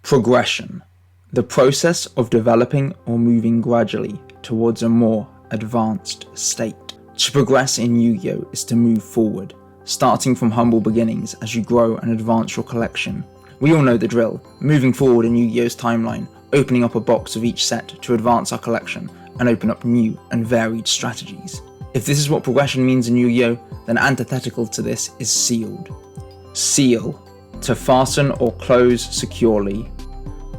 Progression. The process of developing or moving gradually towards a more advanced state. To progress in Yu-Gi-Oh! Is to move forward, starting from humble beginnings as you grow and advance your collection. We all know the drill, moving forward in Yu-Gi-Oh's timeline, opening up a box of each set to advance our collection and open up new and varied strategies. If this is what progression means in Yu-Gi-Oh!, then antithetical to this is sealed. Seal. To fasten or close securely.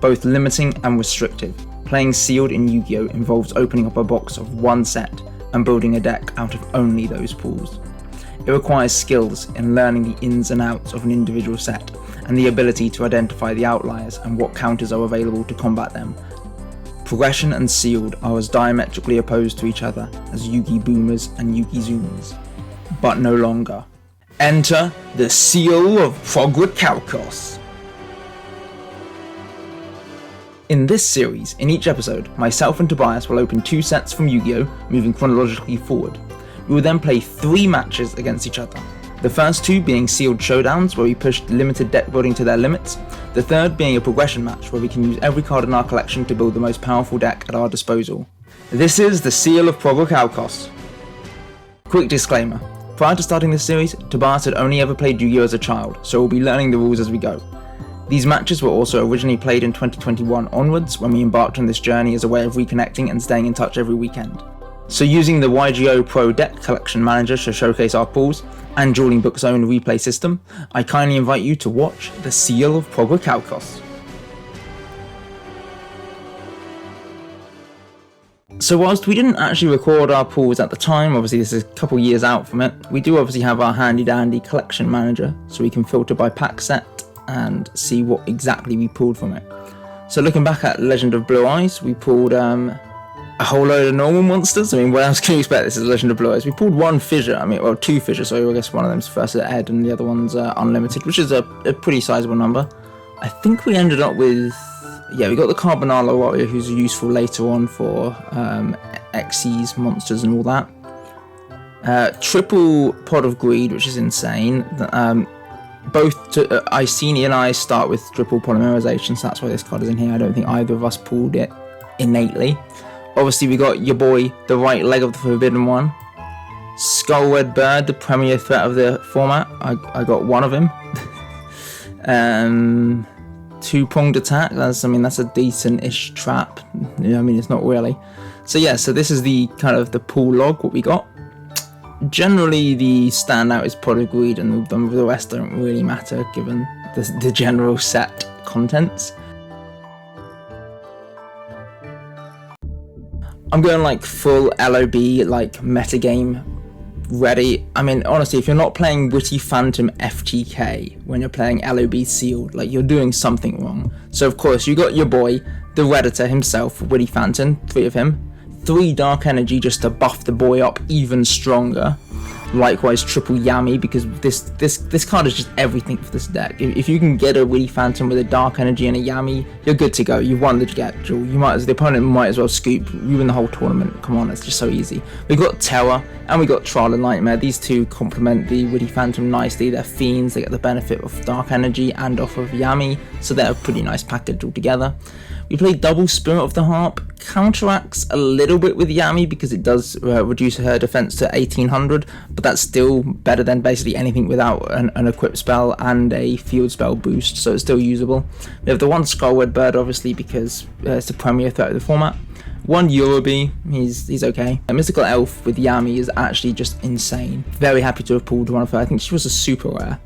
Both limiting and restrictive. Playing sealed in Yu-Gi-Oh! Involves opening up a box of one set and building a deck out of only those pools. It requires skills in learning the ins and outs of an individual set and the ability to identify the outliers and what counters are available to combat them. Progression and sealed are as diametrically opposed to each other as Yu-Gi boomers and Yu-Gi zoomers, but no longer. Enter the Seal of Prog-Richalcos. In this series, in each episode, myself and Tobias will open 2 sets from Yu-Gi-Oh! Moving chronologically forward. We will then play 3 matches against each other. The first 2 being sealed showdowns where we push limited deck building to their limits, the third being a progression match where we can use every card in our collection to build the most powerful deck at our disposal. This is the Seal of Prog-Richalcos. Quick disclaimer, prior to starting this series, Tobias had only ever played Yu-Gi-Oh! As a child, so we'll be learning the rules as we go. These matches were also originally played in 2021 onwards when we embarked on this journey as a way of reconnecting and staying in touch every weekend. So using the YGO Pro Deck Collection Manager to showcase our pools, and Dueling Book's own replay system, I kindly invite you to watch the Seal of Prog-Richalcos. So whilst we didn't actually record our pools at the time, obviously this is a couple years out from it, we do obviously have our handy dandy collection manager, so we can filter by pack set and see what exactly we pulled from it. So looking back at Legend of Blue Eyes, we pulled a whole load of normal monsters. I mean, what else can you expect? This is Legend of Blue Eyes. We pulled 1 fissure, well 2 fissures, so I guess one of them's first Ed and the other one's unlimited, which is a pretty sizable number. I think we ended up with, we got the Carbonara Warrior, who's useful later on for Xyz monsters and all that. Triple Pot of Greed, which is insane. Both Iceni and I start with triple polymerization, so that's why this card is in here. I don't think either of us pulled it innately. Obviously we got your boy, the right leg of the Forbidden One. Skull-Red Bird, the premier threat of the format. I got 1 of him. 2-pronged attack, that's a decent-ish trap. It's not really. So this is the kind of the pool log, what we got. Generally, the standout is Pot of Greed, and the rest don't really matter given the general set contents. I'm going full LOB, metagame ready. Honestly, if you're not playing Witty Phantom FTK when you're playing LOB Sealed, you're doing something wrong. So of course, you got your boy, the Redditor himself, Witty Phantom, 3 of him. 3 Dark Energy just to buff the boy up even stronger. Likewise, triple Yami, because this card is just everything for this deck. If you can get a Witty Phantom with a Dark Energy and a Yami, you're good to go. You've won the duel. The opponent might as well scoop. You win the whole tournament. Come on, it's just so easy. We got Terror and we got Trial and Nightmare. These 2 complement the Witty Phantom nicely. They're fiends. They get the benefit of Dark Energy and off of Yami, so they're a pretty nice package altogether. We played double Spirit of the Harp, counteracts a little bit with Yami because it does reduce her defense to 1800, but that's still better than basically anything without an equip spell and a field spell boost, so it's still usable. We have the 1 Skull-Red Bird, obviously, because it's the premier threat of the format. 1 Yorubi, he's okay. A Mystical Elf with Yami is actually just insane. Very happy to have pulled 1 of her. I think she was a super rare.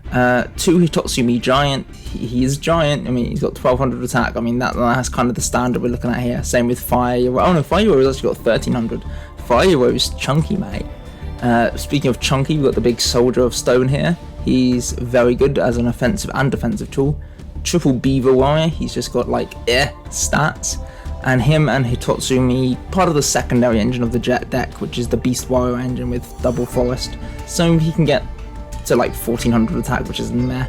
2 Hitotsumi Giant, he is giant. He's got 1200 attack. That's kind of the standard we're looking at here. Same with Fire Hero. Oh no, Fire Hero has actually got 1300. Fire Hero is chunky, mate. Speaking of chunky, we've got the big Soldier of Stone here. He's very good as an offensive and defensive tool. Triple Beaver Warrior, he's just got stats. And him and Hitotsumi, part of the secondary engine of the Jet deck, which is the Beast Warrior engine with double Forest. So he can get to 1400 attack, which is meh.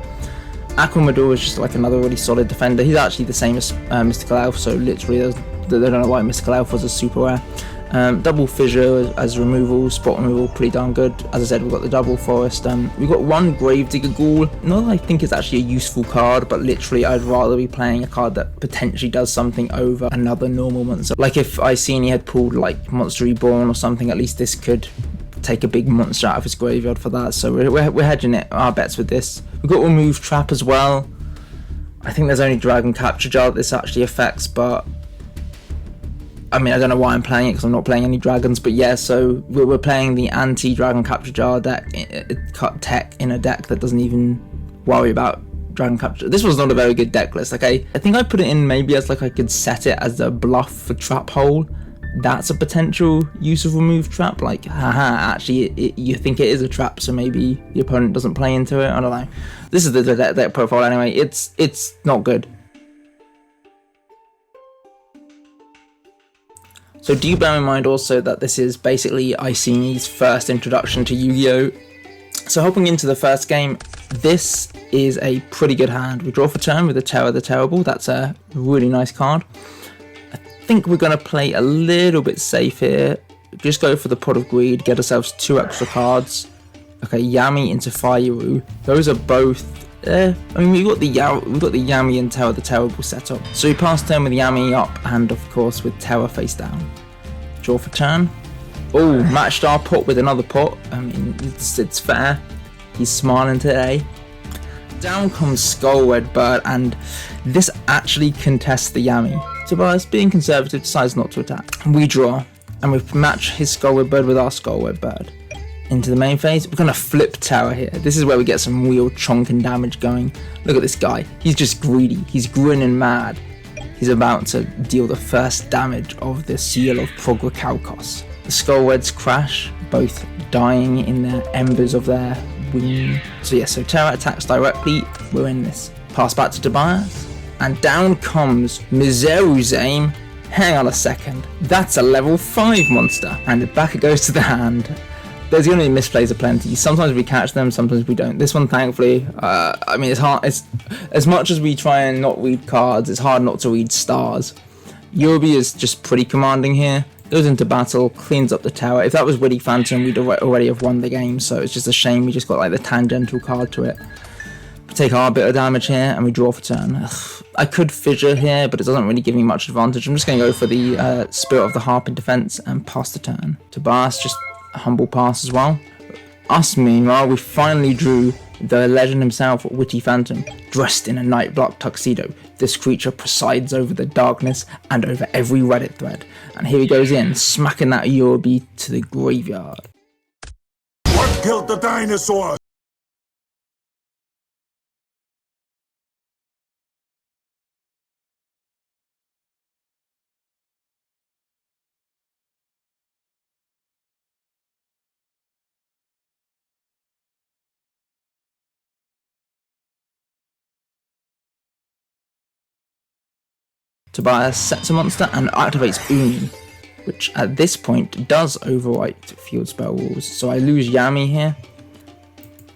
Aquamador is just another really solid defender. He's actually the same as Mystical Elf, so literally they don't know why Mystical Elf was a super rare. Double Fissure as removal, spot removal, pretty darn good. As I said, we've got the double Forest. We've got one Gravedigger Ghoul. Not that I think it's actually a useful card, but literally I'd rather be playing a card that potentially does something over another normal monster. Like if Iceni had pulled like Monster Reborn or something, at least this could take a big monster out of his graveyard for that. So we're hedging our bets with this. We've got Remove Trap as well. I think there's only Dragon Capture Jar that this actually affects, but I mean, I don't know why I'm playing it because I'm not playing any dragons, but yeah, so we're playing the anti-Dragon Capture Jar deck, tech in a deck that doesn't even worry about Dragon Capture. This was not a very good deck list. Like I think I put it in maybe as like I could set it as a bluff for Trap Hole. That's a potential use of Remove Trap. Like, haha, actually, you think it is a trap, so maybe the opponent doesn't play into it. I don't know. This is the deck profile anyway. It's not good. So do bear in mind also that this is basically Iceni's first introduction to Yu-Gi-Oh! So hopping into the first game, this is a pretty good hand. We draw for turn with the Terror the Terrible. That's a really nice card. I think we're going to play a little bit safe here. Just go for the Pot of Greed, get ourselves 2 extra cards. Okay, Yami into Fireru. Those are both I mean, we've got the Yami and Terror the Terrible set up. So we pass turn with Yami up and of course with Terror face down. Draw for turn. Oh, matched our pot with another pot. I mean, it's fair. He's smiling today. Down comes Skullred Bird, and this actually contests the Yami. Tobias, being conservative, decides not to attack. We draw, and we match his Skullred Bird with our Skullred Bird. Into the main phase, we're going to flip Terror here. This is where we get some real chonking damage going. Look at this guy. He's just greedy. He's grinning mad. He's about to deal the first damage of the Seal of Prog-Richalcos. The Skullreds crash, both dying in the embers of their wing. So yeah, so Terror attacks directly. We're in this. Pass back to Tobias. And down comes Miseru's Aim. Hang on a second. That's a level 5 monster. And back it goes to the hand. There's going to be misplays aplenty. Sometimes we catch them, sometimes we don't. This one, thankfully, I mean, it's hard. It's as much as we try and not read cards, it's hard not to read stars. Yobi is just pretty commanding here. Goes into battle, cleans up the Terror. If that was Witty Phantom, we'd already have won the game. So it's just a shame we just got like the tangential card to it. We take our bit of damage here and we draw for turn. Ugh. I could Fissure here, but it doesn't really give me much advantage. I'm just going to go for the Spirit of the Harp in defense and pass the turn. Tobias just a humble pass as well. Us, meanwhile, we finally drew the legend himself, Witty Phantom, dressed in a night block tuxedo. This creature presides over the darkness and over every Reddit thread. And here he goes in, smacking that Yobi to the graveyard. What killed the dinosaurs? Tobias sets a monster and activates Uni, which at this point does overwrite field spell rules. So I lose Yami here,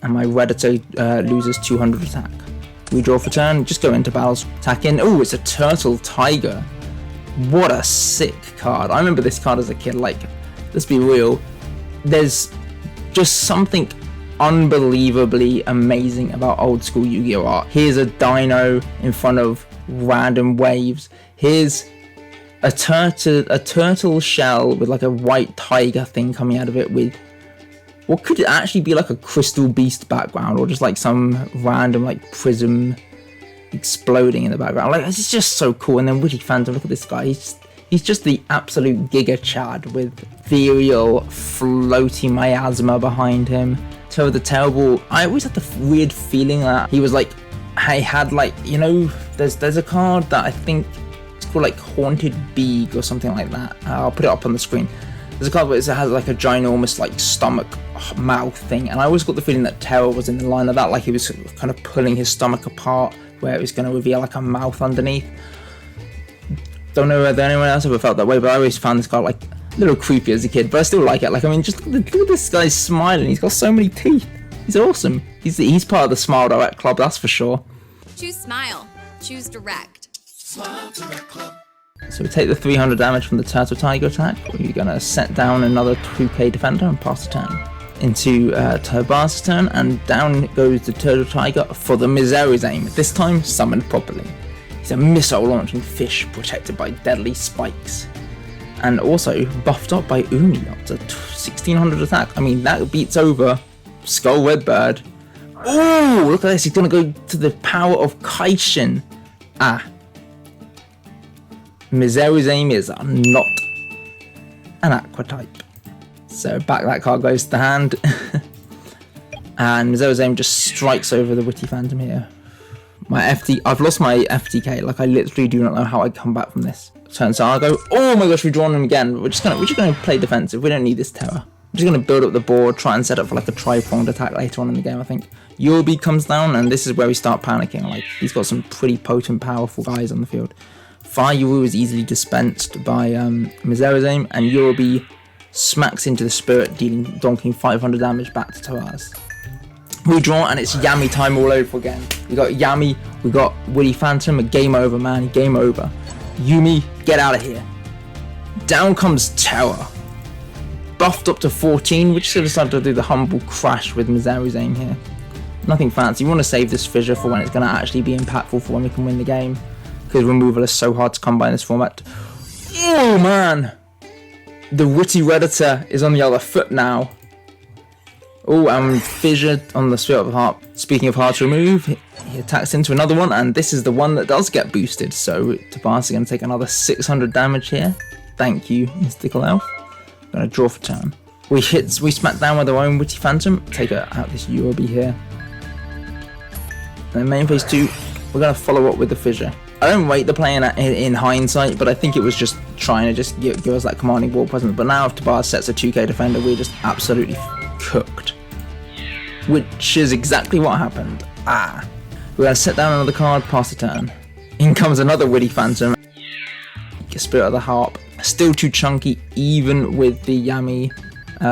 and my Redditor loses 200 attack. We draw for turn, just go into battles, attack in. Oh, it's a Turtle Tiger. What a sick card. I remember this card as a kid. Like, let's be real, there's just something unbelievably amazing about old school Yu-Gi-Oh art. Here's a dino in front of random waves. Here's a turtle shell with like a white tiger thing coming out of it with what could actually be like a crystal beast background, or just like some random like prism exploding in the background. Like, it's just so cool. And then Witty Phantom, look at this guy. He's just the absolute Giga Chad with ethereal floaty miasma behind him. Terror the Terrible, I always had the weird feeling that he was like, I had like, you know, there's a card that I think it's called like Haunted Beak or something like that. I'll put it up on the screen. There's a card where it has like a ginormous like stomach mouth thing, and I always got the feeling that Terror was in the line of that, like he was kind of pulling his stomach apart where it was going to reveal like a mouth underneath. Don't know whether anyone else ever felt that way, but I always found this card like a little creepy as a kid, but I still like it. Like, I mean, just look at this guy smiling. He's got so many teeth. He's awesome. He's part of the Smile Direct Club, that's for sure. Choose Smile. Choose Direct. Smile Direct Club. So we take the 300 damage from the Turtle Tiger attack. We're going to set down another 2k defender and pass the turn. Into Tobias' turn, and down goes the Turtle Tiger for the Misery's Aim, this time summoned properly. He's a missile launching fish protected by deadly spikes. And also buffed up by Umi up to 1600 attack. I mean, that beats over Skull Redbird. Oh, look at this, he's going to go to the power of Kaishin. Misery's Aim is not an Aqua type. So back that card goes to the hand. And Misery's Aim just strikes over the Witty Phantom here. I've lost my FTK, like I literally do not know how I come back from this. Turn Sargo. Oh my gosh, we've drawn him again. We're just gonna play defensive. We don't need this terror. I'm just gonna build up the board, try and set up for like a tri-pronged attack later on in the game, I think. Yorbi comes down, and this is where we start panicking. Like, he's got some pretty potent, powerful guys on the field. Fire Uru is easily dispensed by Misery's Aim, and Yorbi smacks into the spirit, donking 500 damage back to Toaz. We draw, and it's Yami time all over again. We got Yami, we got Witty Phantom, a game over, man, game over. Yumi, get out of here. Down comes Terror. Buffed up to 14, which should decided to do the humble crash with Misery's Aim here. Nothing fancy. You want to save this fissure for when it's going to actually be impactful for when we can win the game, because removal is so hard to come by in this format. Oh man! The Witty Redditor is on the other foot now. Oh, and Fissure on the Spirit of the Heart. Speaking of hard to remove, he attacks into another one, and this is the one that does get boosted. So Tobias is going to take another 600 damage here. Thank you, Mystical Elf. Going to draw for turn. We smack down with our own Witty Phantom. Take out this Yorbi here. And then main phase 2, we're going to follow up with the Fissure. I don't rate the play in hindsight, but I think it was just trying to just give us that commanding ball presence. But now if Tobias sets a 2k defender, we're just absolutely cooked. Which is exactly what happened. We're going to set down another card, pass the turn. In comes another Witty Phantom. Spirit of the Harp. Still too chunky, even with the Yami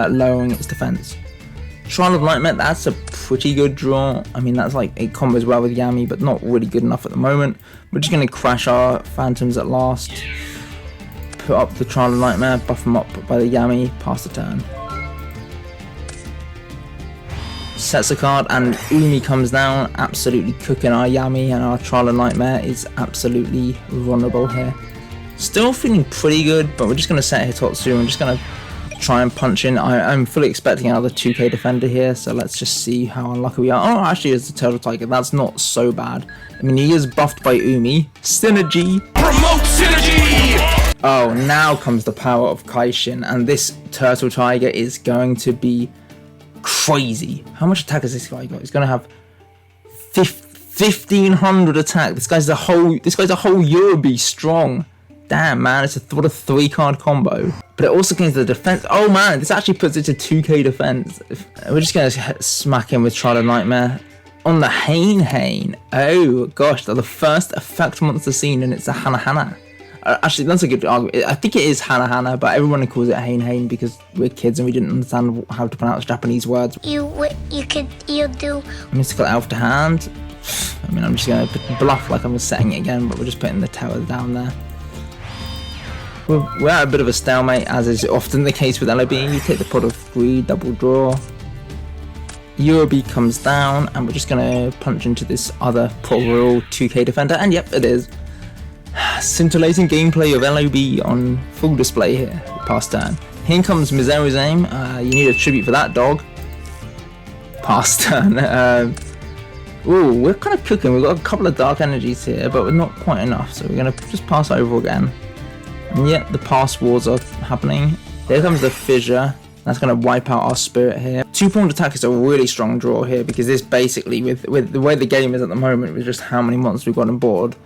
lowering its defense. Trial of Nightmare, that's a pretty good draw. I mean, that's like, it combos well with Yami, but not really good enough at the moment. We're just going to crash our Phantoms at last. Put up the Trial of Nightmare, buff them up by the Yami, pass the turn. Sets a card, and Umi comes down, absolutely cooking our Yami, and our Trial of Nightmare is absolutely vulnerable here. Still feeling pretty good, but we're just going to set Hitotsu and just going to try and punch in. I'm fully expecting another 2k defender here, so let's just see how unlucky we are. Oh, actually, it's the Turtle Tiger. That's not so bad. I mean, he is buffed by Umi. Synergy. Promote synergy! Oh, now comes the power of Kaishin, and this Turtle Tiger is going to be crazy. How much attack has this guy got? He's going to have 1500 attack. This guy's a whole Yorbi strong. Damn, man, it's a 3-card combo. But it also gains the defense. Oh man, this actually puts it to 2k defense. We're just gonna smack him with Trial of Nightmare on the Hane. Oh gosh, they're the first effect monster seen, and it's a Hana. Actually, that's a good argument. I think it is Hana, but everyone calls it Hane because we're kids and we didn't understand how to pronounce Japanese words. You do. Mystical Elf to hand. I mean, I'm just gonna bluff like I'm setting it again, but we're just putting the tower down there. We're at a bit of a stalemate, as is often the case with LOB. You take the Pot of Greed, double draw. Yorbi comes down, and we're just going to punch into this other Pro-Royal 2k defender, and yep, it is. Scintillating gameplay of LOB on full display here. Pass turn. Here comes Misery's Aim. You need a tribute for that, dog. Pass turn. Ooh, we're kind of cooking. We've got a couple of dark energies here, but we're not quite enough, so we're going to just pass over again. And yet the pass wars are happening. Here comes the Fissure. That's going to wipe out our Spirit here. 2-point attack is a really strong draw here, because this basically, with the way the game is at the moment, with just how many monsters we've got on board,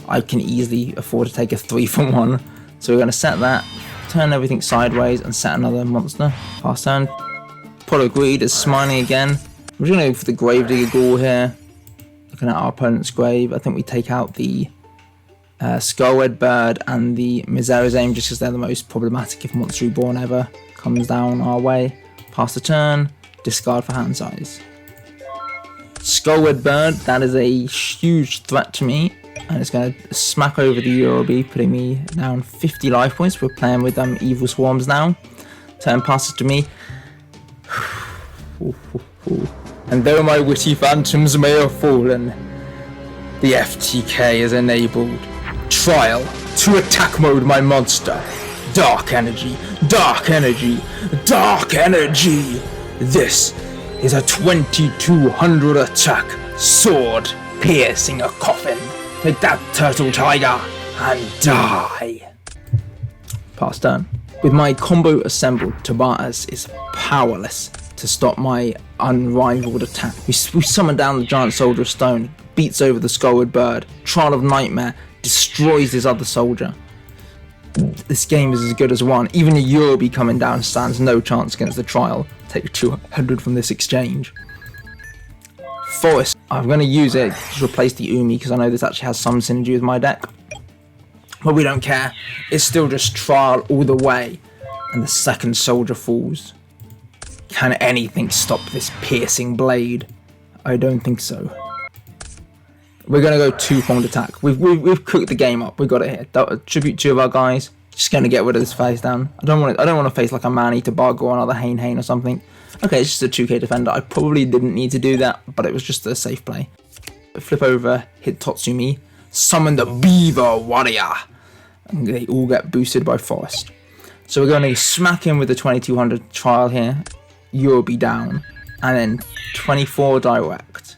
I can easily afford to take a 3-for-1. So we're going to set that, turn everything sideways, and set another monster. Pass turn. Pot of Greed is smiling again. We're just going to go for the Gravedigger Ghoul here. Looking at our opponent's grave, I think we take out the Skullred Bird and the Misery's Aim, just because they're the most problematic if Monster Reborn ever comes down our way. Pass the turn, discard for hand size. Skullred Bird, that is a huge threat to me. and it's going to smack over the LOB, putting me down 50 life points. We're playing with evil swarms now. Turn passes to me. And though my witty phantoms may have fallen, the FTK is enabled. Trial to attack mode my monster. Dark energy, dark energy, dark energy. This is a 2200 attack, sword piercing a coffin. Take that, turtle tiger, and die. Pass turn. With my combo assembled, Tobias is powerless to stop my unrivaled attack. We summon down the giant soldier of stone, beats over the skullward bird. Trial of Nightmare destroys his other soldier. This game is as good as one. Even a Yorubi coming down stands no chance against the trial. Take 200 from this exchange. Forest. I'm going to use it to replace the Umi because I know this actually has some synergy with my deck. But we don't care. It's still just trial all the way. And the second soldier falls. Can anything stop this piercing blade? I don't think so. We're going to go two-pronged attack. We've cooked the game up. We got it here. Tribute 2 of our guys. Just going to get rid of this face down. I don't want to face like a man-eater bug or another Hane or something. Okay, it's just a 2k defender. I probably didn't need to do that, but it was just a safe play. Flip over, hit Totsumi, summon the Beaver Warrior. And they all get boosted by Forest. So we're going to smack him with the 2200 trial here. You'll be down. And then 24 direct.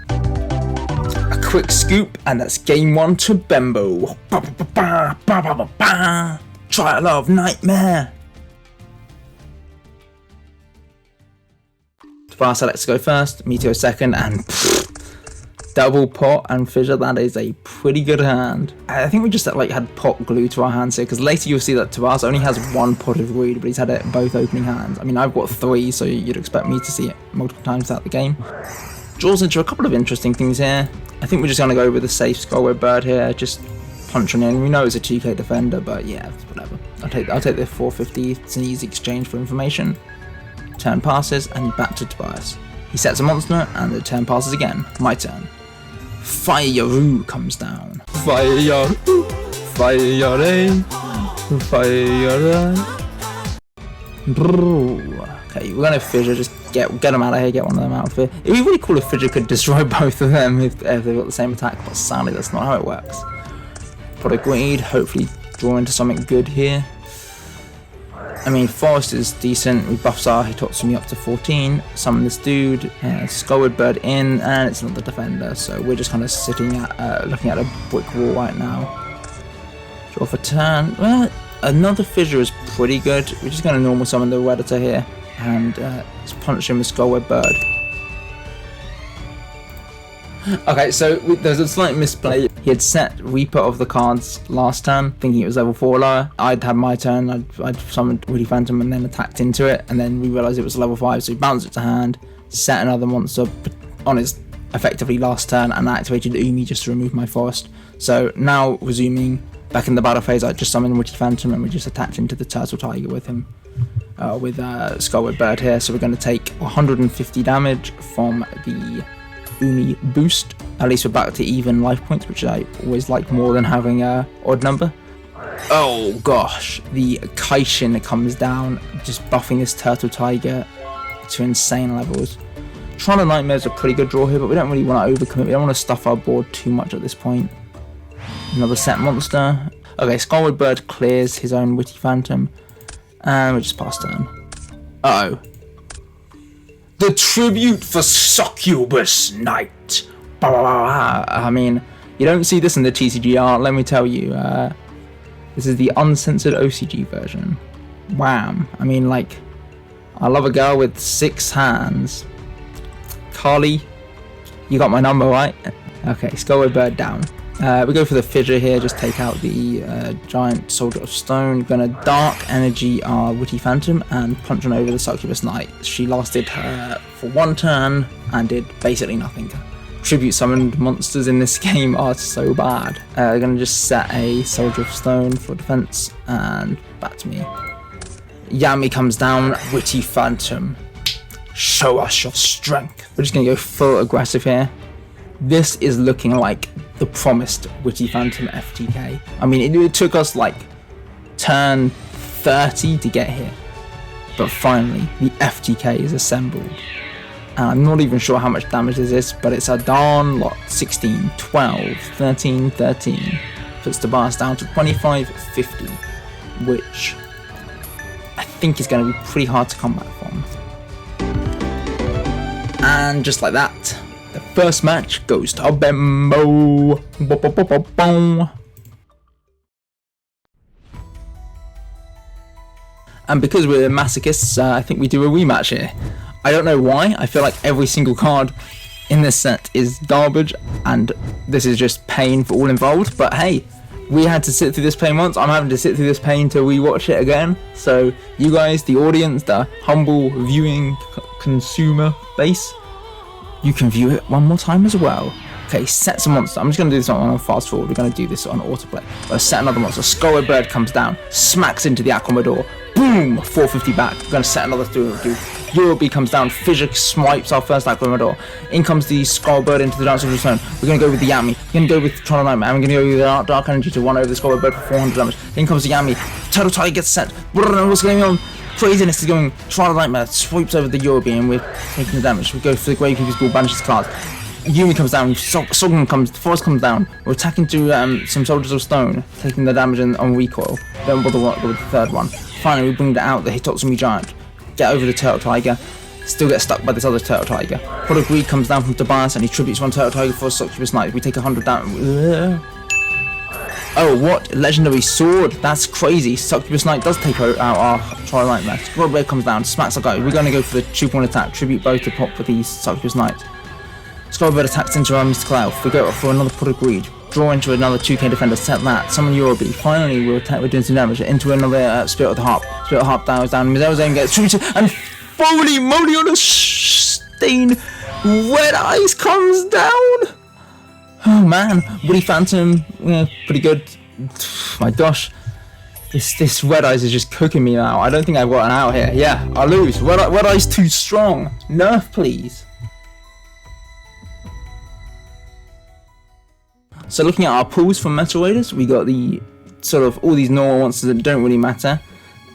A quick scoop, and that's game 1 to Bembo. Trial of Nightmare. Tobias selects to go first, me to go second, and double pot and fissure. That is a pretty good hand. I think we just had pot glued to our hands here, because later you'll see that Tobias only has 1 pot of greed, but he's had it both opening hands. I mean, I've got 3, so you'd expect me to see it multiple times throughout the game. Draws into a couple of interesting things here. I think we're just going to go with a safe skullward bird here, just punching in. We know it's a 2k defender, but yeah, whatever. I'll take the 450. It's an easy exchange for information. Turn passes, and back to Tobias. He sets a monster, and the turn passes again. My turn. Fire comes down. Fire, fire, fire. Okay, we're gonna fissure. Just get them out of here. Get one of them out of here. It'd be really cool if fissure could destroy both of them if they've got the same attack, but sadly that's not how it works. Pot of greed. Hopefully draw into something good here. I mean, Forest is decent. We buffs our Hitotsumi up to 14. Summon this dude. Skullward Bird in, and it's not the defender. So we're just kind of sitting at, looking at a brick wall right now. Draw for turn. Well, another fissure is pretty good. We're just going to normal summon the Redditor here, and just punch him with Skullward Bird. Okay, so there's a slight misplay. He had set Reaper of the cards last turn, thinking it was level 4 lower. I'd had my turn, I'd summoned Woody Phantom and then attacked into it, and then we realised it was level 5, so he bounced it to hand, set another monster on his effectively last turn, and I activated Umi just to remove my Forest. So now, resuming back in the battle phase, I just summoned Woody Phantom and we just attacked into the Turtle Tiger with him. With Skullward Bird here, so we're going to take 150 damage from the Umi boost. At least we're back to even life points, which I always like more than having a odd number. Oh gosh, the Kaishin comes down, just buffing this Turtle Tiger to insane levels. Trial of Nightmare is a pretty good draw here, but we don't really want to overcommit. We don't want to stuff our board too much at this point. Another set monster. Okay, Skullward Bird clears his own Witty Phantom, and we just pass turn. Uh-oh. The tribute for Succubus Knight. I mean, you don't see this in the TCGR, let me tell you. This is the uncensored OCG version. Wham. I mean, like, I love a girl with 6 hands. Carly, you got my number, right? Okay, Skullward Bird down. We go for the fissure here, just take out the giant soldier of stone. Gonna dark energy our Witty Phantom and punch on over the Succubus Knight. She lasted for 1 turn and did basically nothing. Tribute summoned monsters in this game are so bad. Gonna just set a soldier of stone for defense, and back to me. Yami comes down, Witty Phantom. Show us your strength. We're just gonna go full aggressive here. This is looking like the promised Witty Phantom FTK. I mean, it took us like turn 30 to get here, but finally the FTK is assembled. And I'm not even sure how much damage this is, but it's a darn lot. 16, 12, 13, 13. Puts the bars down to 2550, which I think is going to be pretty hard to come back from. And just like that, the first match goes to Bembo. And because we're masochists, I think we do a rematch here. I don't know why. I feel like every single card in this set is garbage, and this is just pain for all involved. But hey, we had to sit through this pain once. I'm having to sit through this pain to rewatch it again. So you guys, the audience, the humble viewing consumer base, you can view it one more time as well. Okay, sets a monster. I'm just going to do this on fast forward. We're going to do this on autoplay. Let's set another monster. Skull Bird comes down, smacks into the Aquamador. Boom! 450 back. We're going to set another through. Eurobe comes down. Fissure swipes our first Aquamador. In comes the Skull Bird into the Dance of the Zone. We're going to go with the Yami. We're going to go with Troll Nightmare. We're going to go with the Dark Energy to 1 over the Skull Bird for 400 damage. In comes the Yami. Turtle Tiger gets set. What's going on? Craziness is going. Troll Nightmare sweeps over the Eurobe and we're taking the damage. We go for the Gravekeeper's Ghoul, banishes cards. Yumi comes down, Sogman comes, the Forest comes down. We're attacking to some Soldiers of Stone, taking the damage on recoil. Don't bother with the third one. Finally, we bring out the Hitotsumi Giant. Get over the Turtle Tiger. Still get stuck by this other Turtle Tiger. Pot of Greed comes down from Tobias and he tributes one Turtle Tiger for Succubus Knight. We take 100 down. Oh, what? Legendary Sword. That's crazy. Succubus Knight does take out our Troll Nightmare. Rod Red comes down, smacks our guy. We're going to go for the 2-point attack. Tribute both to pop with these Succubus Knights. Skullbird attacks into our Mystical Elf. We go for another Pot of Greed. Draw into another 2k defender. Set that. Summon Eurobe. Finally, we're doing some damage. Into another Spirit of the Harp. Spirit of the Harp down. Mizel's Zone gets tributed. And holy moly on a stain. Red Eyes comes down. Oh man. Woody Phantom. Yeah, pretty good. My gosh. This Red Eyes is just cooking me now. I don't think I've got an out here. Yeah, I lose. Red Eyes too strong. Nerf, please. So looking at our pools from Metal Raiders, we got the sort of all these normal monsters that don't really matter.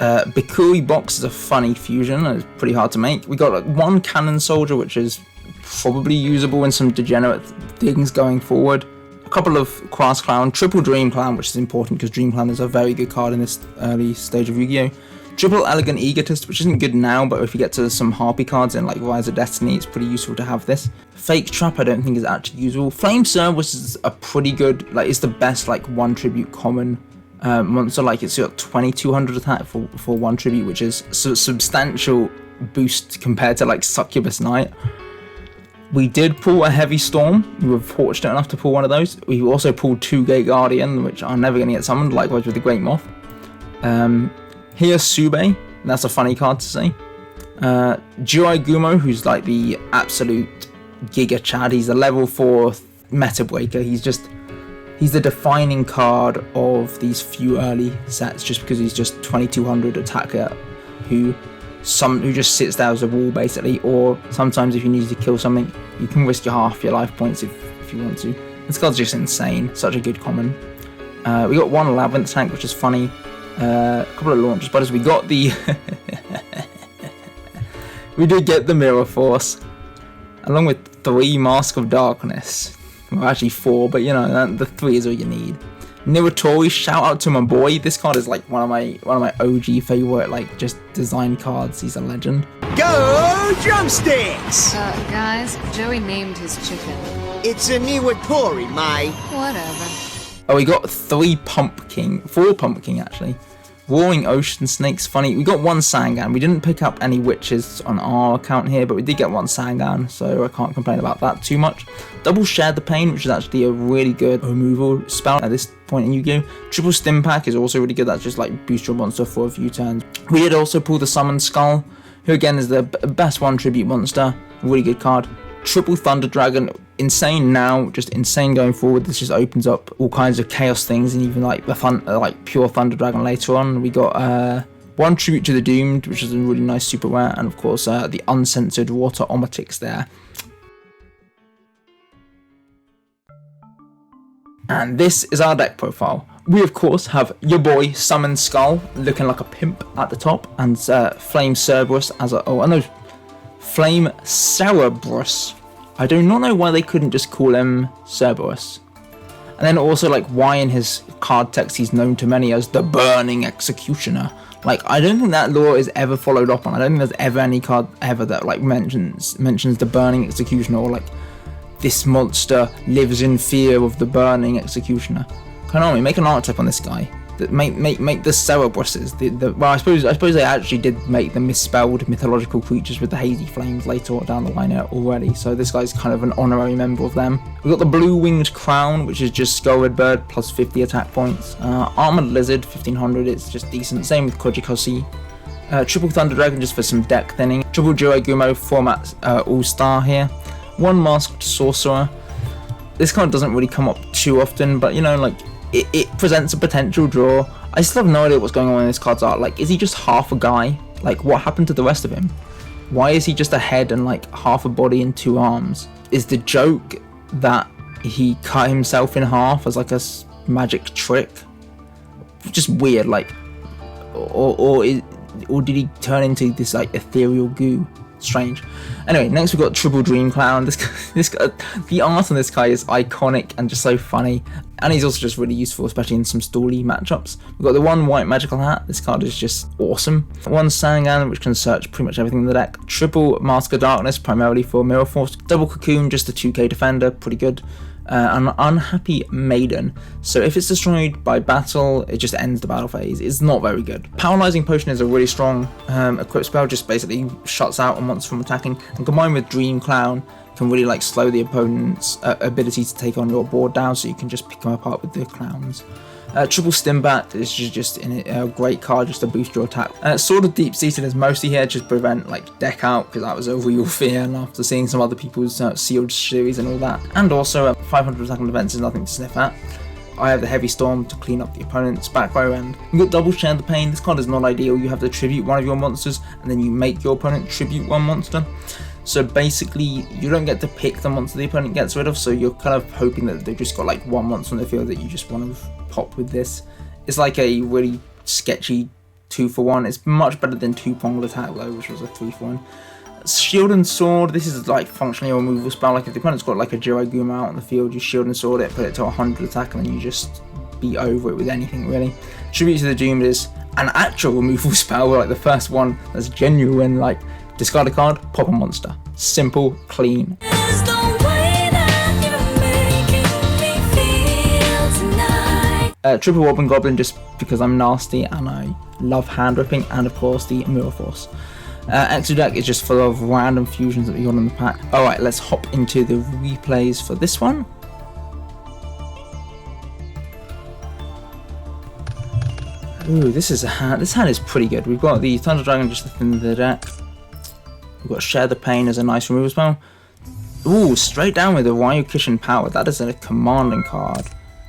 Bikui Box is a funny fusion, it's pretty hard to make. We got like one Cannon Soldier, which is probably usable in some degenerate things going forward. A couple of Quas Clown, triple Dream Clown, which is important because Dream Clown is a very good card in this early stage of Yu-Gi-Oh! Triple Elegant Egotist, which isn't good now, but if you get to some Harpy cards in like Rise of Destiny, it's pretty useful to have this. Fake Trap I don't think is actually usable. Flame Serve, which is a pretty good, like it's the best like one tribute common monster, like it's got 2200 attack for one tribute, which is a substantial boost compared to like Succubus Knight. We did pull a Heavy Storm. We were fortunate enough to pull one of those. We also pulled 2 Gate Guardian, which are never going to get summoned, likewise with the Great Moth. Here's Sube, that's a funny card to say. Jirai Gumo, who's like the absolute Giga Chad. He's a level 4 meta breaker. He's the defining card of these few early sets, just because he's just 2200 attacker who just sits there as a wall basically, or sometimes if you need to kill something, you can risk your half your life points if you want to. This card's just insane, such a good common. We got one Labyrinth Tank, which is funny. A couple of launch spotters. We got the we did get the Mirror Force along with 3 Mask of Darkness. Well, actually 4, but you know the 3 is all you need. Niwatori, shout out to my boy. This card is like one of my OG favorite like just design cards. He's a legend. Go drumsticks! Guys, Joey named his chicken. It's a Niwatori, mate. Whatever. Oh, we got 4 Pumpkin actually. Roaring Ocean Snakes, funny. We got 1 Sangan. We didn't pick up any witches on our account here, but we did get 1 Sangan, so I can't complain about that too much. Double Share the Pain, which is actually a really good removal spell at this point in Yu-Gi-Oh! Triple Stim Pack is also really good. That's just like boost your monster for a few turns. We did also pull the Summon Skull, who again is the best 1 tribute monster. Really good card. Triple Thunder Dragon, insane now, just insane going forward. This just opens up all kinds of chaos things, and even like the pure Thunder Dragon later on. We got 1 Tribute to the Doomed, which is a really nice super rare, and of course the Uncensored Water Omatics there. And this is our deck profile. We of course have your boy Summon Skull looking like a pimp at the top, and Flame Cerberus as a Flame Cerberus. I do not know why they couldn't just call him Cerberus. And then also like why in his card text he's known to many as the Burning Executioner. Like I don't think that lore is ever followed up on. I don't think there's ever any card ever that like mentions the Burning Executioner, or like this monster lives in fear of the Burning Executioner. Konami, make an archetype on this guy. Make the Cerebuses. Well, I suppose they actually did make the misspelled mythological creatures with the hazy flames later down the line already. So this guy's kind of an honorary member of them. We've got the Blue Winged Crown, which is just Skull Red Bird plus 50 attack points. Armored Lizard 1500. It's just decent. Same with Kojikosi. Triple Thunder Dragon just for some deck thinning. Triple Jiragumo format All Star here. One Masked Sorcerer. This card doesn't really come up too often, but you know, like it presents a potential draw. I still have no idea what's going on in this card's art. Like, is he just half a guy? Like, what happened to the rest of him? Why is he just a head and like half a body and 2 arms? Is the joke that he cut himself in half as like a magic trick? Just weird, like, or did he turn into this like ethereal goo? Strange. Anyway, next we've got Triple Dream Clown. This guy, the art on this guy is iconic and just so funny, and he's also just really useful, especially in some stally matchups. We've got the one White Magical Hat. This card is just awesome. One Sangan, which can search pretty much everything in the deck. Triple Mask of Darkness, primarily for Mirror Force. Double Cocoon, just a 2k defender, pretty good. An Unhappy Maiden. So if it's destroyed by battle, it just ends the battle phase. It's not very good. Paralyzing Potion is a really strong equip spell, just basically shuts out a monster from attacking, and combined with Dream Clown can really like slow the opponent's ability to take on your board down, so you can just pick them apart with the clowns. Triple Stimbat is just a great card just to boost your attack. Sword of Deep Seated is mostly here just to prevent like deck out, because that was a real fear, and after seeing some other people's sealed series and all that. And also 500 attack and defense is nothing to sniff at. I have the Heavy Storm to clean up the opponent's back row, and you've got Double Share the Pain. This card is not ideal. You have to tribute one of your monsters, and then you make your opponent tribute one monster. So basically, you don't get to pick the monster the opponent gets rid of, so you're kind of hoping that they've just got like one monster on the field that you just want to pop with this. It's like a really sketchy 2-for-1. It's much better than 2-pronged attack though, which was a 3-for-1. Shield and Sword, this is like functionally a removal spell. Like if the opponent's got like a Jiragumo out on the field, you Shield and Sword it, put it to 100 attack, and then you just beat over it with anything really. Tribute to the Doomed is an actual removal spell, like the first one that's genuine, like discard a card, pop a monster. Simple, clean. Triple Wobbling Goblin, just because I'm nasty and I love hand ripping, and of course the Mirror Force. Exo Deck is just full of random fusions that we got in the pack. Alright, let's hop into the replays for this one. Ooh, this hand is pretty good. We've got the Thunder Dragon just within the deck. We've got Share the Pain as a nice removal spell. Ooh, straight down with the Ryukishin Power. That is a commanding card.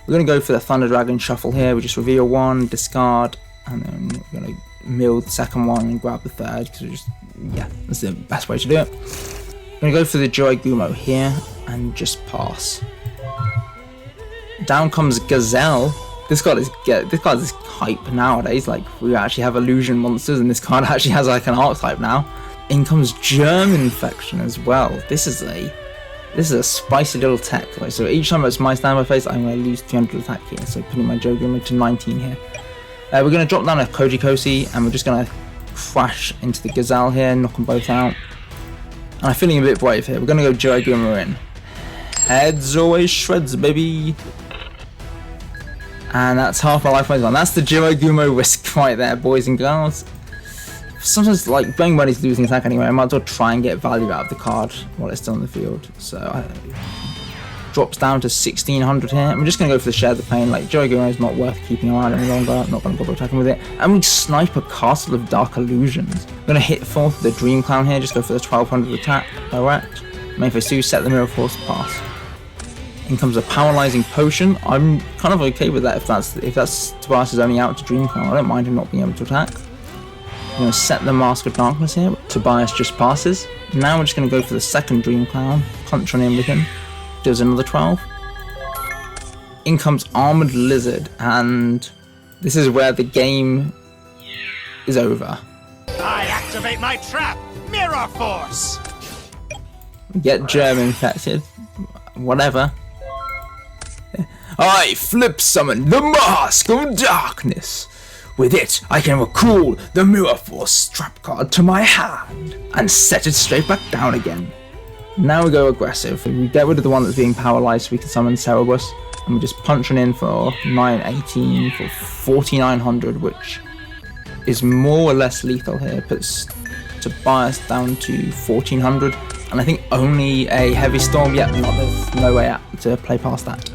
We're going to go for the Thunder Dragon Shuffle here. We just reveal one, discard, and then we're going to mill the second one and grab the third, because that's the best way to do it. I'm going to go for the Jiragumo here and just pass. Down comes Gazelle. This card is hype nowadays. Like, we actually have illusion monsters, and this card actually has like an archetype now. In comes Germ Infection as well. This is a spicy little tech. Right? So each time it's my standby phase, I'm going to lose 300 attack here. So putting my Jiragumo to 19 here. We're going to drop down a Kojikosi, and we're just going to crash into the Gazelle here, knock them both out. And I'm feeling a bit brave here. We're going to go Jiragumo in. Heads always shreds, baby. And that's half my life points gone. That's the Jiragumo risk right there, boys and girls. Sometimes, like, playing when he's losing attack anyway, I might as well try and get value out of the card while it's still on the field. So, drops down to 1600 here. I'm just going to go for the Share the Pain. Like, Jiragumo is not worth keeping around any longer. I'm not going to bother attacking with it. And we snipe a Castle of Dark Illusions. I'm going to hit forth the Dream Clown here. Just go for the 1200 attack. Direct. Main phase 2, set the Mirror Force, pass. In comes a Paralyzing Potion. I'm kind of okay with that if that's Tobias' only out to Dream Clown. I don't mind him not being able to attack. I'm going to set the Mask of Darkness here. Tobias just passes. Now we're just going to go for the second Dream Clown. Punch on in with him. Does another 12. In comes Armored Lizard, and this is where the game is over. I activate my trap, Mirror Force. Get germ infected, whatever. I flip summon the Mask of Darkness. With it, I can recall the Mirror Force strap card to my hand and set it straight back down again. Now we go aggressive. We get rid of the one that's being paralyzed so we can summon Cerebus, and we're just punching in for 918 for 4900, which is more or less lethal here. Puts Tobias down to 1400, and I think only a Heavy Storm. Yet, there's no way out to play past that.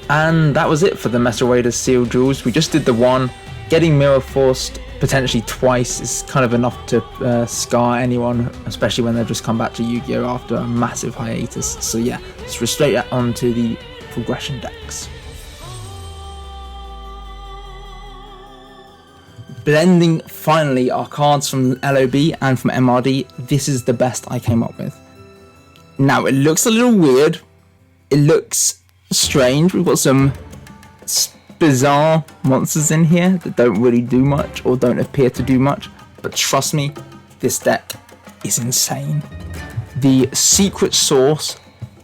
And that was it for the Metal Raiders Sealed Jewels. We just did the one. Getting Mirror Forced potentially twice is kind of enough to scar anyone, especially when they've just come back to Yu-Gi-Oh! After a massive hiatus. So yeah, let's straight on to the progression decks. Blending finally our cards from LOB and from MRD. This is the best I came up with. Now it looks a little weird. It looks strange. We've got some bizarre monsters in here that don't really do much or don't appear to do much, but trust me, this deck is insane. The secret source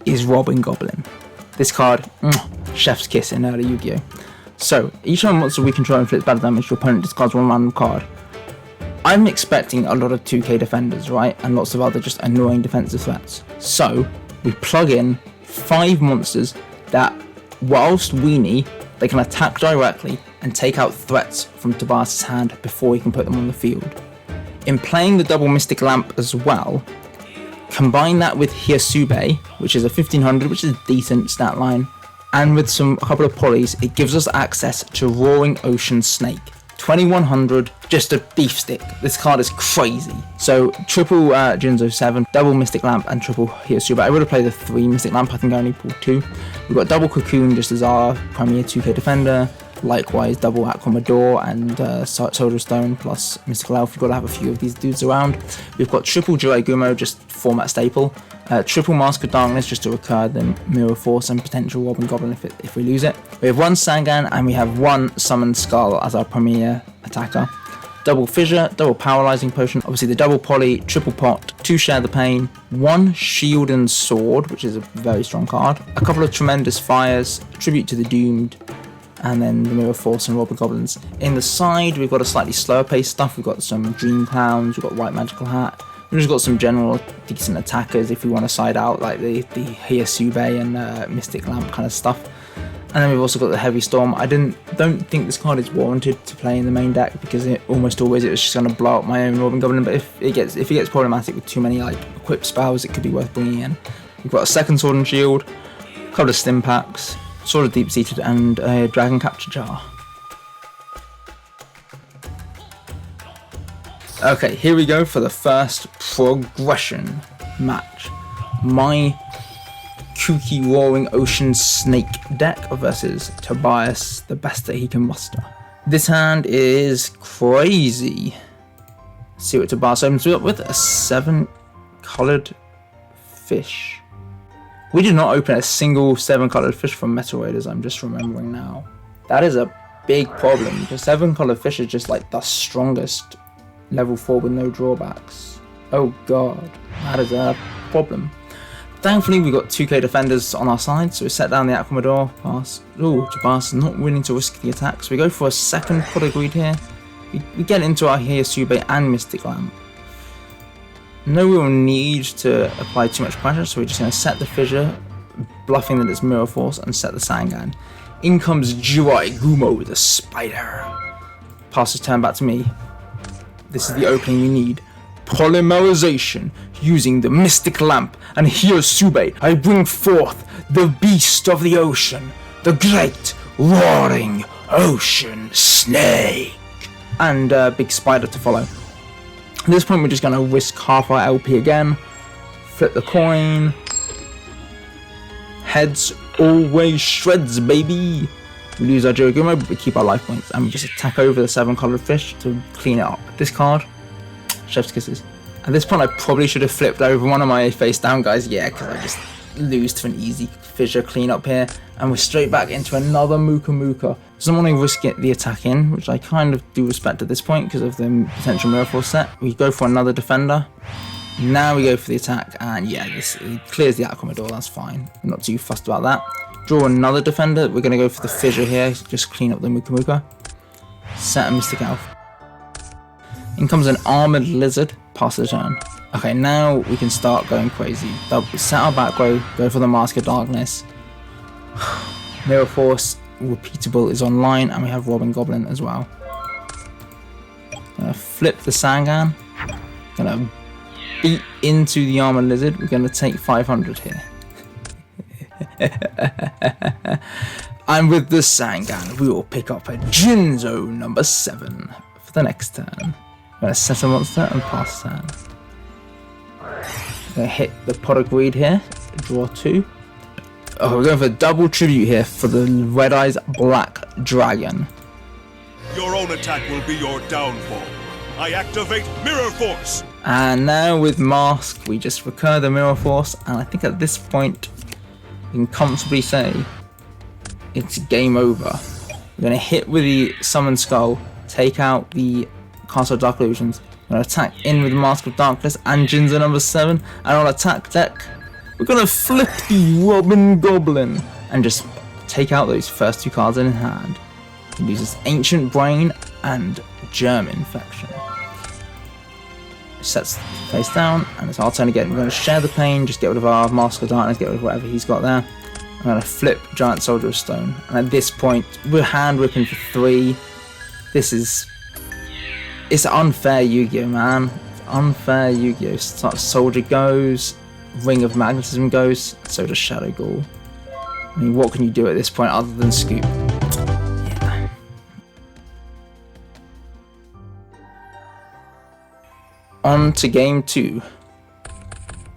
is Robin Goblin. This card, chef's kiss in early Yu-Gi-Oh! So each time a monster we control inflicts battle damage, your opponent discards one random card. I'm expecting a lot of 2k defenders, right, and lots of other just annoying defensive threats. So we plug in 5 monsters that, whilst weenie, they can attack directly and take out threats from Tobias' hand before he can put them on the field. In playing the double Mystic Lamp as well, combine that with Hyasube, which is a 1500, which is a decent stat line, and with a couple of polys, it gives us access to Roaring Ocean Snake. 2100, just a beef stick. This card is crazy. So triple Jinzo 7, double Mystic Lamp, and triple Hyasube. I would have played the 3 Mystic Lamp, I think I only pulled 2. We've got double Cocoon just as our premier 2k defender. Likewise, double Aquamador and Soldier Stone plus Mystical Elf. You've got to have a few of these dudes around. We've got triple Jirai Gumo, just format staple. Triple Mask of Darkness just to recur the Mirror Force and potential Robin Goblin if we lose it. We have 1 Sangan and we have 1 Summoned Skull as our premier attacker. Double Fissure, double Paralyzing Potion, obviously the double Poly, triple Pot, 2 Share the Pain, 1 Shield and Sword, which is a very strong card, a couple of Tremendous Fires, Tribute to the Doomed, and then the Mirror Force and Robin Goblins. In the side, we've got a slightly slower paced stuff. We've got some Dream Clowns, we've got White Magical Hat. We've just got some general decent attackers if we want to side out, like the Hyasube and Mystic Lamp kind of stuff. And then we've also got the Heavy Storm. I don't think this card is warranted to play in the main deck because almost always it was just going to blow up my own Robin Goblin. But if it gets problematic with too many like equipped spells, it could be worth bringing in. We've got a second Sword and Shield, a couple of Stim Packs, Sword of Deep Seated, and a Dragon Capture Jar. Okay, here we go for the first progression match. My kooky Roaring Ocean Snake deck versus Tobias, the best that he can muster. This hand is crazy. Let's see what Tobias opens up with. A 7 coloured fish. We did not open a single 7 coloured fish from Metal Raiders, I'm just remembering now. That is a big problem, because 7 coloured fish is just like the strongest level 4 with no drawbacks. Oh god, that is a problem. Thankfully we got 2k defenders on our side, so we set down the Aquamador, pass. Ooh, Tobias not willing to risk the attack, so we go for a second Polygreed here. We get into our Hyasube and Mystic Lamp. No real need to apply too much pressure, so we're just going to set the Fissure, bluffing that it's Mirror Force, and set the Sangan. In comes Jirai Gumo the Spider. Passes turn back to me. This is the opening we need. Polymerization. Using the Mystic Lamp and Hyasube, I bring forth the beast of the ocean, the great Roaring Ocean Snake. And big spider to follow. At this point we're just going to risk half our LP again. Flip the coin. Heads always shreds, baby. We lose our Jogumo, but we keep our life points, and we just attack over the 7 coloured fish to clean it up. This card, Chef's Kisses. At this point I probably should have flipped over one of my face down guys, yeah, because lose to an easy fissure cleanup here, and we're straight back into another Muka Muka. Doesn't want to risk it the attack in, which I kind of do respect at this point because of the potential Mirror Force set. We go for another defender. Now we go for the attack, and yeah, this clears the Aqua Door, that's fine. I'm not too fussed about that. Draw another defender. We're going to go for the fissure here, just clean up the Muka Muka. Set a Mystic Elf. In comes an Armored Lizard, pass the turn. Okay, now we can start going crazy. Set our back row, go for the Mask of Darkness. Mirror Force Repeatable is online, and we have Robin Goblin as well. Gonna flip the Sangan. Gonna beat into the Armored Lizard. We're gonna take 500 here. And with the Sangan, we will pick up a Jinzo number 7 for the next turn. We're gonna set a monster and pass turn. Gonna hit the Pot of Greed here, draw 2. Oh, we're going for a double tribute here for the Red Eyes Black Dragon. Your own attack will be your downfall. I activate Mirror Force. And now with Mask, we just recur the Mirror Force, and I think at this point, we can comfortably say it's game over. We're going to hit with the Summon Skull, take out the Castle of Dark Illusions. We're going to attack in with the Mask of Darkness and Jinzo number 7, and on attack deck, we're going to flip the Robin Goblin and just take out those first 2 cards in hand. He uses Ancient Brain and Germ Infection. Sets face down, and it's our turn again. We're going to share the pain, just get rid of our Mask of Darkness, get rid of whatever he's got there. I'm going to flip Giant Soldier of Stone, and at this point, we're hand whipping for 3. It's unfair Yu-Gi-Oh, man. It's unfair Yu-Gi-Oh. Soldier goes, Ring of Magnetism goes, so does Shadow Ghoul. I mean, what can you do at this point other than scoop? Yeah. On to game 2.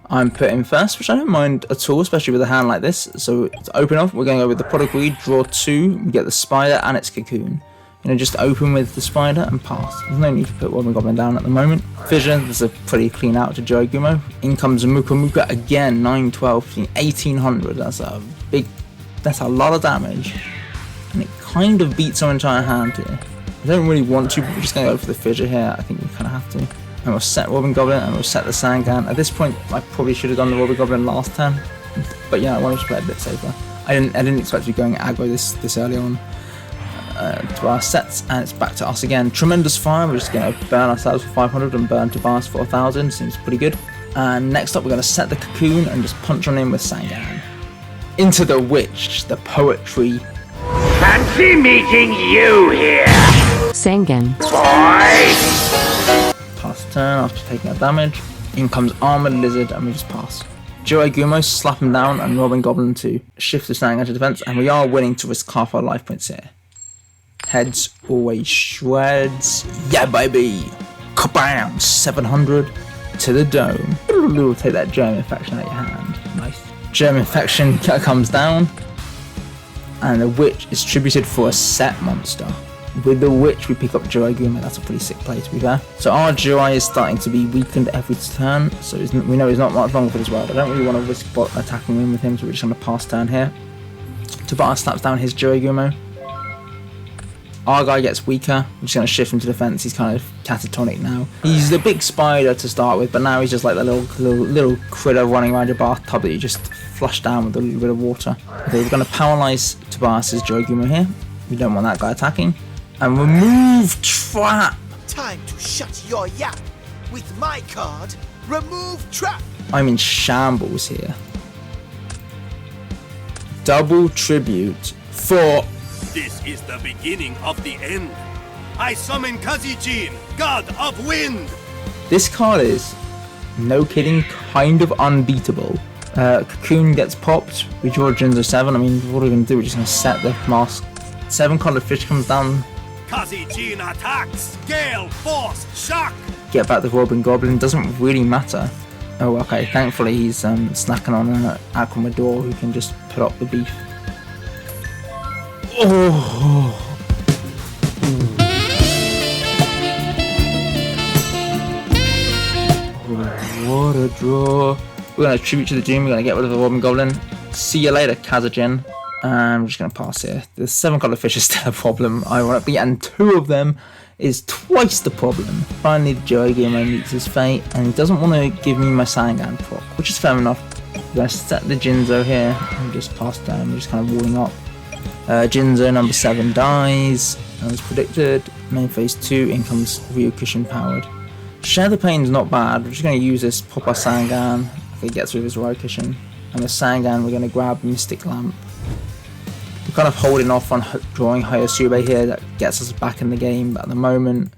I'm putting first, which I don't mind at all, especially with a hand like this. So to open off, we're going to go with the Pot of Greed, draw 2, we get the Spider and its Cocoon. Just open with the Spider and pass. There's no need to put Robin Goblin down at the moment. Fissure, there's a pretty clean out to Joe Gumo. In comes a Muka Muka again, 9, 12, 15, 1800. That's a lot of damage. And it kind of beats our entire hand here. I don't really want to, but we're just going to go for the Fissure here. I think we kind of have to. And we'll set Robin Goblin and we'll set the Sangan. At this point, I probably should have gone the Robin Goblin last turn. But yeah, I wanted to play a bit safer. I didn't expect to be going aggro this early on. To our sets, and it's back to us again. Tremendous Fire, we're just going to burn ourselves for 500 and burn Tobias for 1000, seems pretty good. And next up we're going to set the Cocoon and just punch on him with Sangan. Into the Witch, the Poetry. Fancy meeting you here! Sangan. Pass turn after taking a damage. In comes Armored Lizard and we just pass. Joe Gumo, slap him down, and Robin Goblin to shift the Sangan to defense, and we are willing to risk half our life points here. Heads always shreds. Yeah, baby. Kabam! 700 to the dome. We'll take that Germ Infection out of your hand. Nice. Germ Infection comes down, and the Witch is tributed for a set monster. With the Witch, we pick up Joe Gumo. That's a pretty sick play, to be fair. So our Joe is starting to be weakened every turn, so we know he's not much longer for this world. I don't really want to risk attacking him with him, so we're just going to pass turn here. Tobias slaps down his Joe Gumo. Our guy gets weaker. I'm just going to shift him to defense. He's kind of catatonic now. He's the big spider to start with, but now he's just like the little critter running around your bathtub that you just flush down with a little bit of water. Okay, we're going to paralyze Tobias's Joe Gumo here. We don't want that guy attacking. And remove Trap. Time to shut your yap. With my card, remove Trap. I'm in shambles here. Double tribute for... This is the beginning of the end. I summon Kazijin, god of wind. This card is, no kidding, kind of unbeatable. Cocoon gets popped. We draw Jinzo 7. I mean, what are we going to do? We're just going to set the Mask. 7-colored fish comes down. Kazijin attacks. Gale, force, shock. Get back the Robin Goblin. Doesn't really matter. Oh, okay. Thankfully, he's snacking on an Aqua Door who can just put up the beef. Oh. What a draw. We're going to Tribute to the Doom. We're going to get rid of the Robin Goblin. See you later, Kazajin. I'm just going to pass here. The 7-color fish is still a problem, ironically, and 2 of them is twice the problem. Finally, the Joey Gamer meets his fate, and he doesn't want to give me my Sangan proc, which is fair enough. We're going to set the Jinzo here and just pass down. We're just kind of walling up. Jinzo number 7 dies, as predicted. Main phase 2, in comes Ryokushin powered. Share the Pain's not bad. We're just going to use this, pop our Sangan. If it gets through his Ryokushin. And with Sangan, we're going to grab Mystic Lamp. We're kind of holding off on drawing Hyosube here. That gets us back in the game, but at the moment,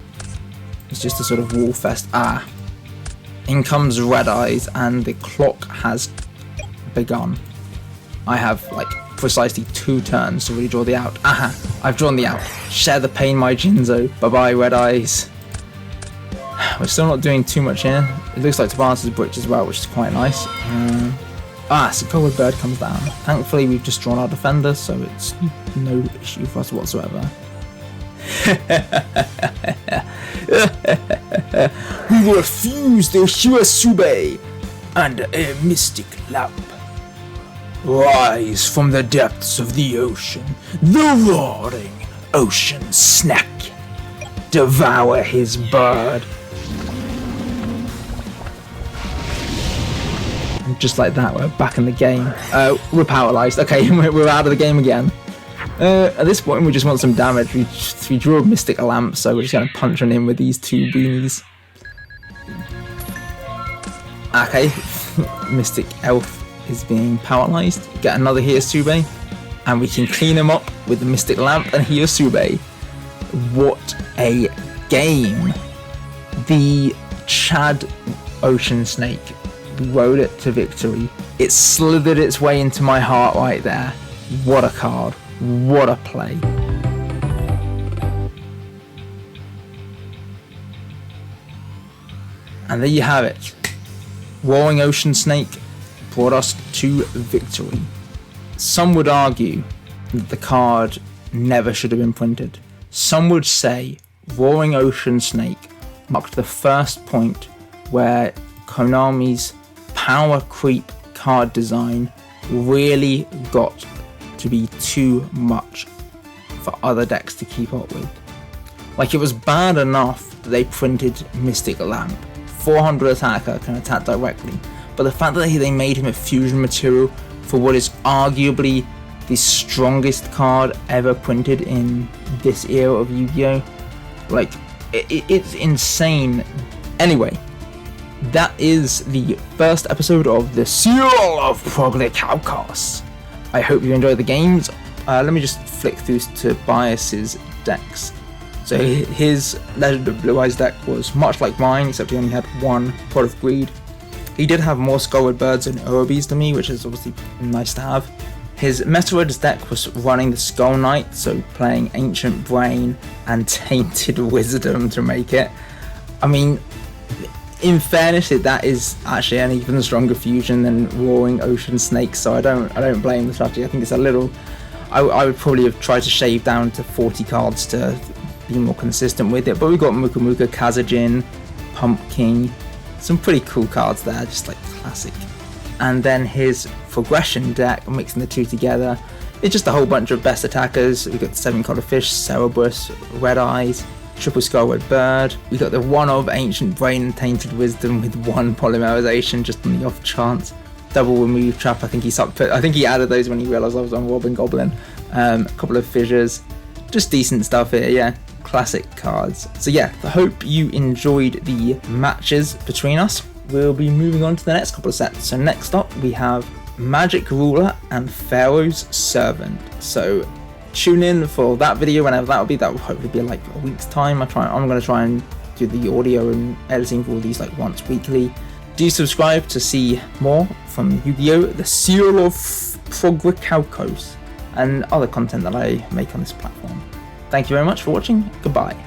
it's just a sort of wall fest. In comes Red Eyes, and the clock has begun. I have like precisely 2 turns to really draw the out. I've drawn the out. Share the pain, my Jinzo. Bye bye, Red Eyes. We're still not doing too much here. It looks like Tobias is bricked as well, which is quite nice. So Cobra Bird comes down. Thankfully, we've just drawn our defender, so it's no issue for us whatsoever. We will fuse the Hyosube and a Mystic Lamp. Rise from the depths of the ocean, the roaring ocean snake. Devour his bird. And just like that, we're back in the game. We're powerlized. Okay, we're out of the game again. At this point, we just want some damage. We drew a Mystic Lamp, so we're just going to punch on him with these 2 beanies. Okay, Mystic Elf is being powerlized. Get another Hyosube, and we can clean him up with the Mystic Lamp and Hyosube. What a game! The Chad Ocean Snake rode it to victory. It slithered its way into my heart right there. What a card. What a play. And there you have it. Roaring Ocean Snake brought us to victory. Some would argue that the card never should have been printed. Some would say Roaring Ocean Snake marked the first point where Konami's power creep card design really got to be too much for other decks to keep up with. Like, it was bad enough that they printed Mystic Lamp. 400 attacker, can attack directly, but the fact that they made him a fusion material for what is arguably the strongest card ever printed in this era of Yu-Gi-Oh! Like, it's insane. Anyway, that is the first episode of the Seal of Prog-Richalcos. I hope you enjoyed the games. Let me just flick through to Bias's decks. So his Legend of Blue Eyes deck was much like mine, except he only had 1 Pot of Greed. He did have more Skullward Birds and Orbeez than me, which is obviously nice to have. His Meteoroid's deck was running the Skull Knight, so playing Ancient Brain and Tainted Wisdom to make it. I mean, in fairness, that is actually an even stronger fusion than Roaring Ocean Snake, so I don't blame the strategy. I think it's a little... I would probably have tried to shave down to 40 cards to be more consistent with it, but we got Muka Muka, Kazajin, Pumpkin, some pretty cool cards there, just like classic. And then his Progression deck, mixing the 2 together, it's just a whole bunch of best attackers. We got the 7-color fish, Cerberus, Red Eyes, Triple Skullward Bird. We got the 1 of Ancient Brain and Tainted Wisdom with 1 Polymerization just on the off chance. Double Remove Trap, I think he added those when he realized I was on Robin Goblin. A couple of fissures, just decent stuff here, yeah. Classic cards. So yeah, I hope you enjoyed the matches between us. We'll be moving on to the next couple of sets. So next up we have Magic Ruler and Pharaoh's Servant. So tune in for that video whenever that will be. That will hopefully be like a week's time. I'm going to try and do the audio and editing for all these like once weekly. Do subscribe to see more from Yu-Gi-Oh! The Seal of Prog-Richalcos and other content that I make on this platform. Thank you very much for watching. Goodbye.